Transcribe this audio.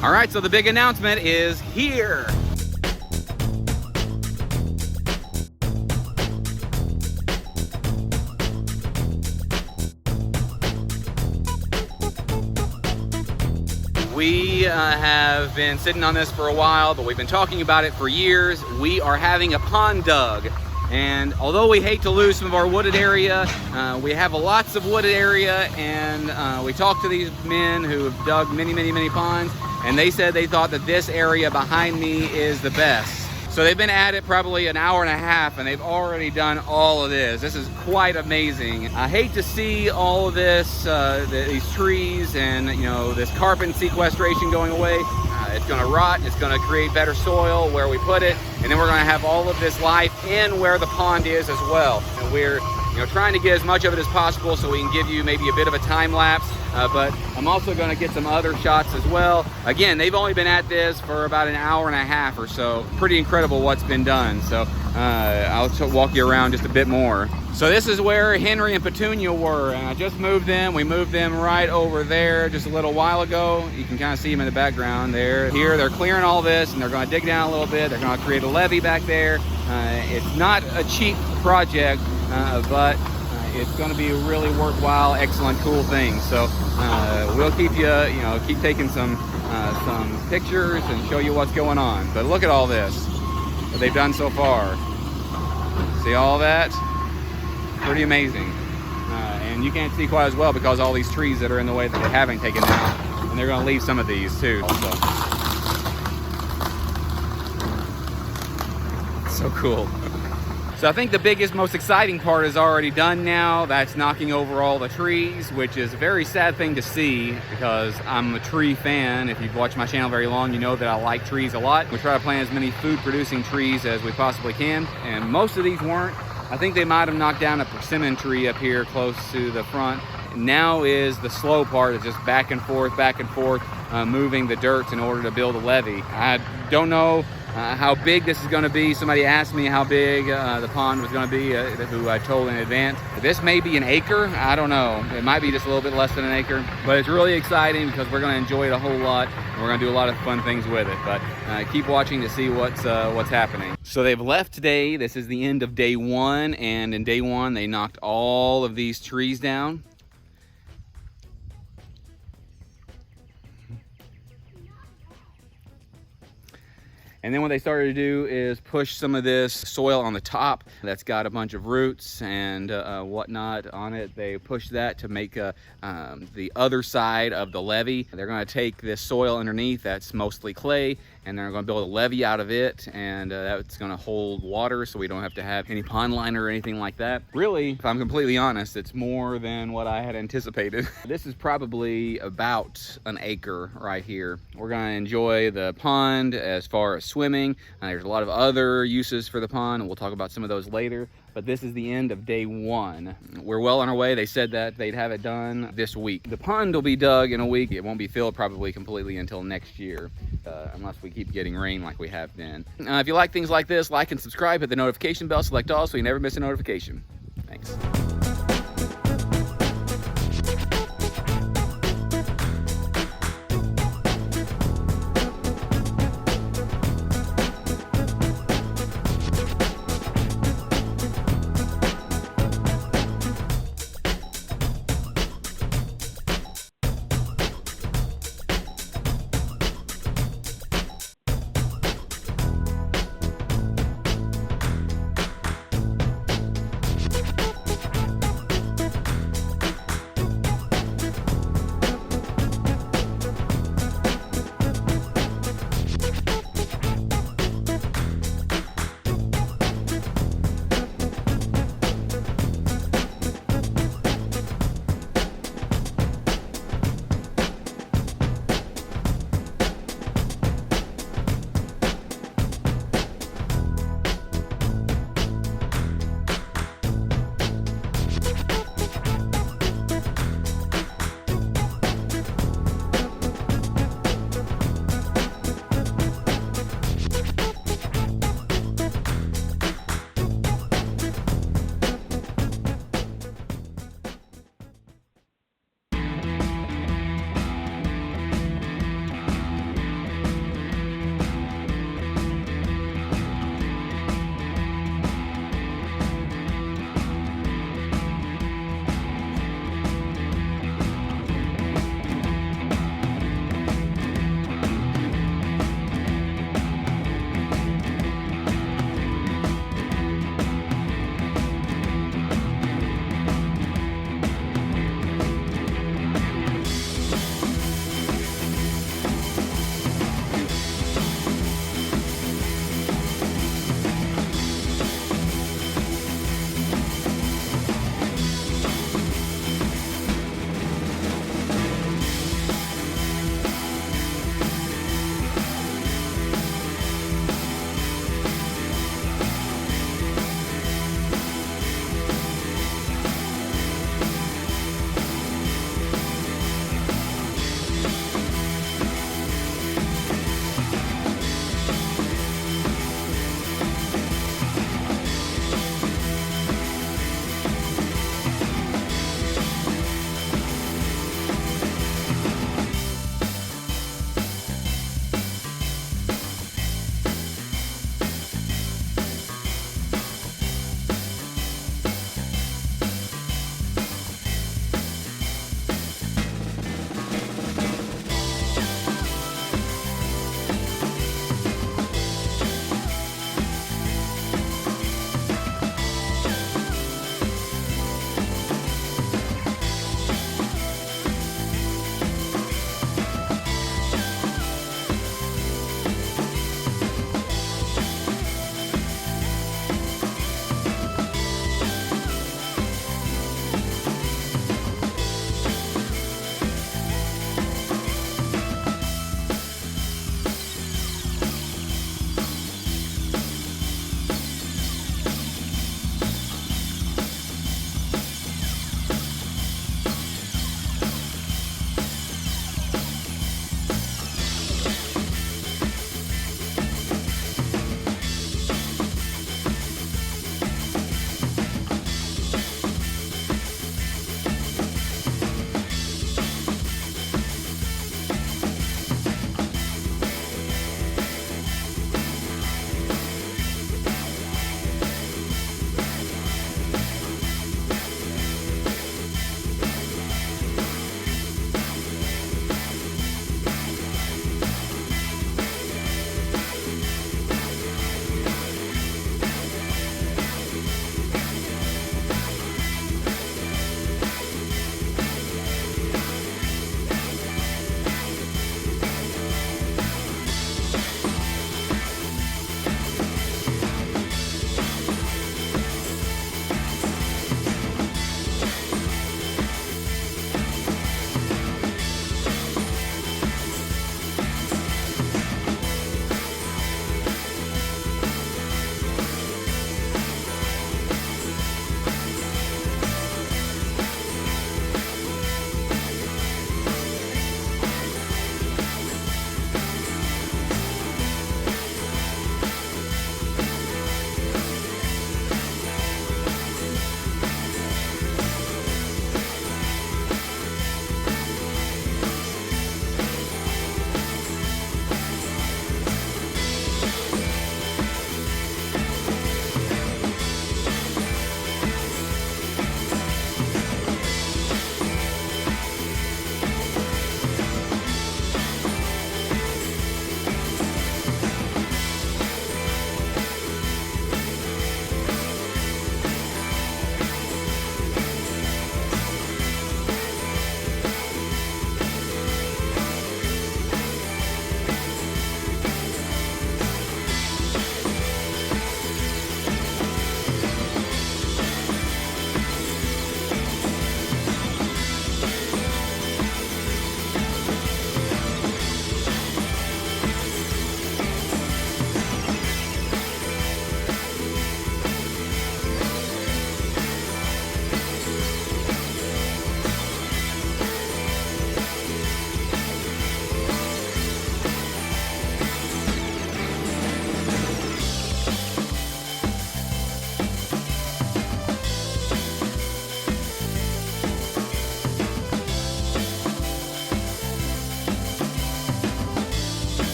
All right, so the big announcement is here. We have been sitting on this for a while, but we've been talking about it for years. We are having a pond dug. And although we hate to lose some of our wooded area, we have lots of wooded area, and we talked to these men who have dug many ponds, and they said they thought that this area behind me is the best. So they've been at it probably an hour and a half, and they've already done all of this. This is quite amazing. I hate to see all of this, these trees and this carbon sequestration going away. It's going to rot. It's going to create better soil where we put it, and then we're going to have all of this life in where the pond is as well. And we're trying to get as much of it as possible so we can give you maybe a bit of a time lapse, but I'm also going to get some other shots as well. Again, they've only been at this for about an hour and a half or so. Pretty incredible what's been done. So I'll walk you around just a bit more. So this is where Henry and Petunia were, and I just moved them. We moved them right over there just a little while ago. You can kind of see them in the background there. Here they're clearing all this, and they're going to dig down a little bit. They're going to create a levee back there. It's not a cheap project, but it's going to be a really worthwhile, excellent, cool thing. So we'll keep keep taking some pictures and show you what's going on. But look at all this that they've done so far. See all that? Pretty amazing. And you can't see quite as well because all these trees that are in the way that they haven't taken down. And they're going to leave some of these too. Also. So cool. So I think the biggest, most exciting part is already done now. That's knocking over all the trees, which is a very sad thing to see because I'm a tree fan. If you've watched my channel very long, you know that I like trees a lot. We try to plant as many food-producing trees as we possibly can, and most of these weren't. I think they might have knocked down a persimmon tree up here close to the front. Now is the slow part, is just back and forth, moving the dirt in order to build a levee. I don't know how big this is going to be. Somebody asked me how big the pond was going to be, who I told in advance. This may be an acre. I don't know. It might be just a little bit less than an acre, but it's really exciting because we're going to enjoy it a whole lot, and we're going to do a lot of fun things with it. But keep watching to see what's happening. So they've left today. This is the end of day one, and in day one they knocked all of these trees down. And then what they started to do is push some of this soil on the top that's got a bunch of roots and whatnot on it. They pushed that to make the other side of the levee. They're going to take this soil underneath that's mostly clay, and they're going to build a levee out of it, and that's going to hold water so we don't have to have any pond liner or anything like that. Really, if I'm completely honest, it's more than what I had anticipated. This is probably about an acre right here. We're going to enjoy the pond as far as swimming. There's a lot of other uses for the pond, and we'll talk about some of those later. But this is the end of day one. We're well on our way. They said that they'd have it done this week. The pond will be dug in a week. It won't be filled probably completely until next year, unless we keep getting rain like we have been. If you like things like this, like and subscribe, hit the notification bell, select all so you never miss a notification. Thanks.